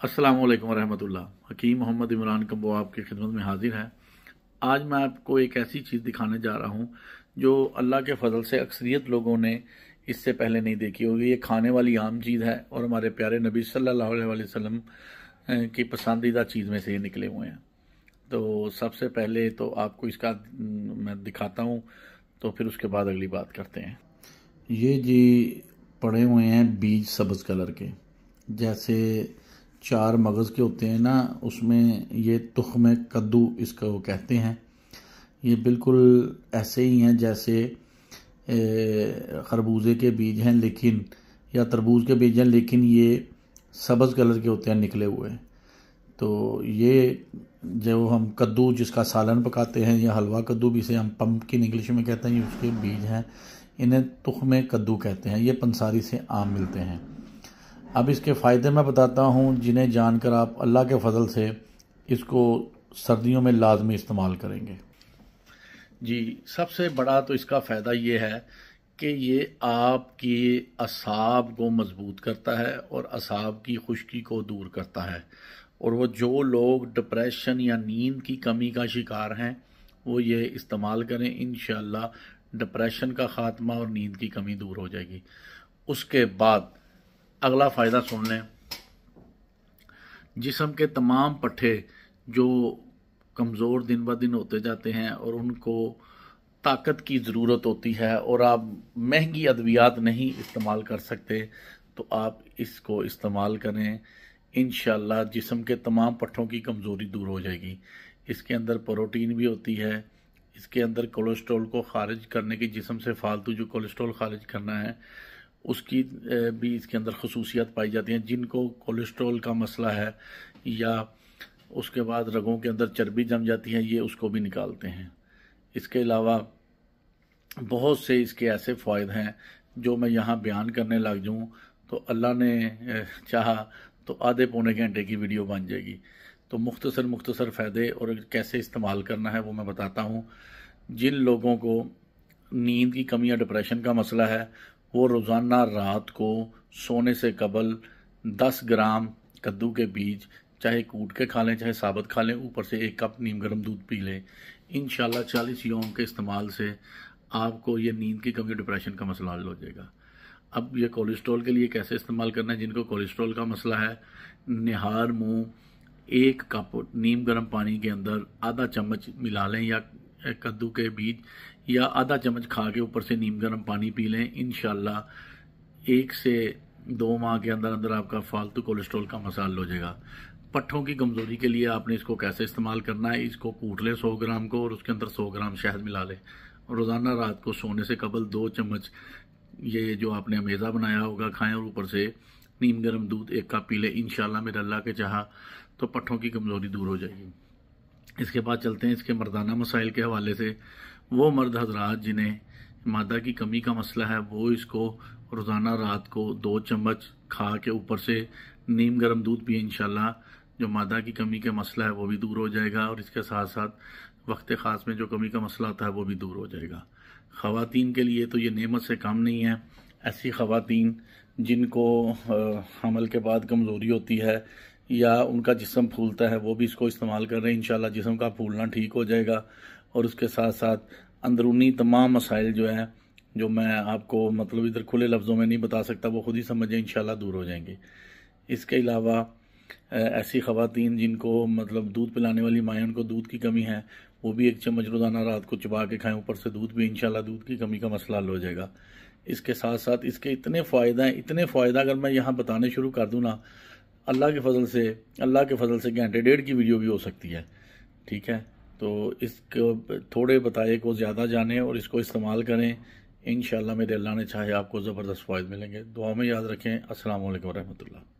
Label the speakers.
Speaker 1: अस्सलाम वालेकुम रहमतुल्लाह। हकीम मोहम्मद इमरान कम्बो आपकी खिदमत में हाजिर है। आज मैं आपको एक ऐसी चीज़ दिखाने जा रहा हूँ जो अल्लाह के फजल से अक्सरियत लोगों ने इससे पहले नहीं देखी होगी। ये खाने वाली आम चीज़ है और हमारे प्यारे नबी सल्लल्लाहु अलैहि वसल्लम की पसंदीदा चीज़ में से ये निकले हुए हैं। तो सबसे पहले तो आपको इसका मैं दिखाता हूँ, तो फिर उसके बाद अगली बात करते हैं। ये जी पड़े हुए हैं बीज सब्ज़ कलर के, जैसे चार मगज़ के होते हैं ना, उसमें ये तुख्म कद्दू इसका वो कहते हैं। ये बिल्कुल ऐसे ही हैं जैसे खरबूजे के बीज हैं, लेकिन या तरबूज के बीज हैं, लेकिन ये सब्ज़ कलर के होते हैं निकले हुए। तो ये जो हम कद्दू जिसका सालन पकाते हैं या हलवा कद्दू भी, इसे हम पम्पकिन इंग्लिश में कहते हैं, ये उसके बीज हैं। इन्हें तुख्म कद्दू कहते हैं। ये पंसारी से आम मिलते हैं। अब इसके फ़ायदे मैं बताता हूँ, जिन्हें जानकर आप अल्लाह के फजल से इसको सर्दियों में लाजमी इस्तेमाल करेंगे। जी, सबसे बड़ा तो इसका फ़ायदा ये है कि ये आपकी असाब को मजबूत करता है और असाब की खुश्की को दूर करता है। और वो जो लोग डिप्रेशन या नींद की कमी का शिकार हैं, वो ये इस्तेमाल करें। इंशाअल्लाह डिप्रेशन का ख़ात्मा और नींद की कमी दूर हो जाएगी। उसके बाद अगला फ़ायदा सुन लें। जिस्म के तमाम पट्ठे जो कमज़ोर दिन ब दिन होते जाते हैं और उनको ताकत की ज़रूरत होती है और आप महंगी अद्वियात नहीं इस्तेमाल कर सकते, तो आप इसको इस्तेमाल करें। इंशाअल्लाह जिस्म के तमाम पट्ठों की कमज़ोरी दूर हो जाएगी। इसके अंदर प्रोटीन भी होती है। इसके अंदर कोलेस्ट्रॉल को खारिज करने की, जिस्म से फालतू जो कोलेस्ट्रॉल खारिज करना है उसकी भी इसके अंदर खसूसियात पाई जाती हैं। जिनको कोलेस्ट्रॉल का मसला है या उसके बाद रगों के अंदर चर्बी जम जाती है, ये उसको भी निकालते हैं। इसके अलावा बहुत से इसके ऐसे फ़ायदे हैं जो मैं यहाँ बयान करने लग जाऊँ तो अल्लाह ने चाहा तो आधे पौने घंटे की वीडियो बन जाएगी। तो मुख्तसर फ़ायदे और कैसे इस्तेमाल करना है वो मैं बताता हूँ। जिन लोगों को नींद की कमी या डिप्रेशन का मसला है, वो रोज़ाना रात को सोने से कबल 10 ग्राम कद्दू के बीज चाहे कूट के खा लें चाहे साबुत खा लें, ऊपर से 1 कप नीम गर्म दूध पी लें। इंशाल्लाह 40 यौम के इस्तेमाल से आपको ये नींद की कमी डिप्रेशन का मसला हल हो जाएगा। अब ये कोलेस्ट्रॉल के लिए कैसे इस्तेमाल करना है। जिनको कोलेस्ट्रॉल का मसला है, निहार मुँह 1 कप नीम गर्म पानी के अंदर आधा चम्मच मिला लें या कद्दू के बीज, या आधा चम्मच खा के ऊपर से नीम गर्म पानी पी लें। इंशाल्लाह 1 से 2 माह के अंदर अंदर आपका फालतू कोलेस्ट्रॉल का मसला हल हो जाएगा। पट्ठों की कमज़ोरी के लिए आपने इसको कैसे इस्तेमाल करना है, इसको कूट लें 100 ग्राम को और उसके अंदर 100 ग्राम शहद मिला लें। रोज़ाना रात को सोने से कबल 2 चम्मच ये जो आपने अमेज़ा बनाया होगा खाएं और ऊपर से नीम गर्म दूध 1 कप पी लें। इंशाल्लाह मेरे अल्लाह के चाहा तो पट्ठों की कमज़ोरी दूर हो जाएगी। इसके बाद चलते हैं इसके मर्दाना मसाइल के हवाले से। वो मर्द हजरात जिन्हें मादा की कमी का मसला है, वो इसको रोज़ाना रात को 2 चम्मच खा के ऊपर से नीम गर्म दूध पिए। इंशाल्लाह जो मादा की कमी का मसला है वो भी दूर हो जाएगा और इसके साथ साथ वक्त ख़ास में जो कमी का मसला होता है वो भी दूर हो जाएगा। ख़वातीन के लिए तो ये नेमत से कम नहीं है। ऐसी ख़वातीन जिनको हमल के बाद कमज़ोरी होती है या उनका जिस्म फूलता है, वो भी इसको इस्तेमाल कर रहे हैं। इंशाल्लाह जिस्म का फूलना ठीक हो जाएगा और उसके साथ साथ अंदरूनी तमाम मसाइल जो हैं, जो मैं आपको मतलब इधर खुले लफ्ज़ों में नहीं बता सकता, वो खुद ही समझें, इंशाल्लाह दूर हो जाएंगे। इसके अलावा ऐसी ख़वातीन जिनको मतलब दूध पिलाने वाली माएँ, उनको दूध की कमी है, वो भी 1 चम्मच रोज़ाना रात को चबा के खाएं, ऊपर से दूध भी। इंशाल्लाह दूध की कमी का मसला हल हो जाएगा। इसके साथ साथ इसके इतने फ़ायदे हैं, इतने फ़ायदा अगर मैं यहाँ बताने शुरू कर दूँ ना, अल्लाह के फजल से घंटे डेढ़ की वीडियो भी हो सकती है। ठीक है, तो इसको थोड़े बताए को ज़्यादा जाने और इसको इस्तेमाल करें। इंशाल्लाह मेरे अल्लाह ने चाहे आपको ज़बरदस्त फ़ायदे मिलेंगे। दुआ में याद रखें। अस्सलाम वालेकुम रहमतुल्लाह।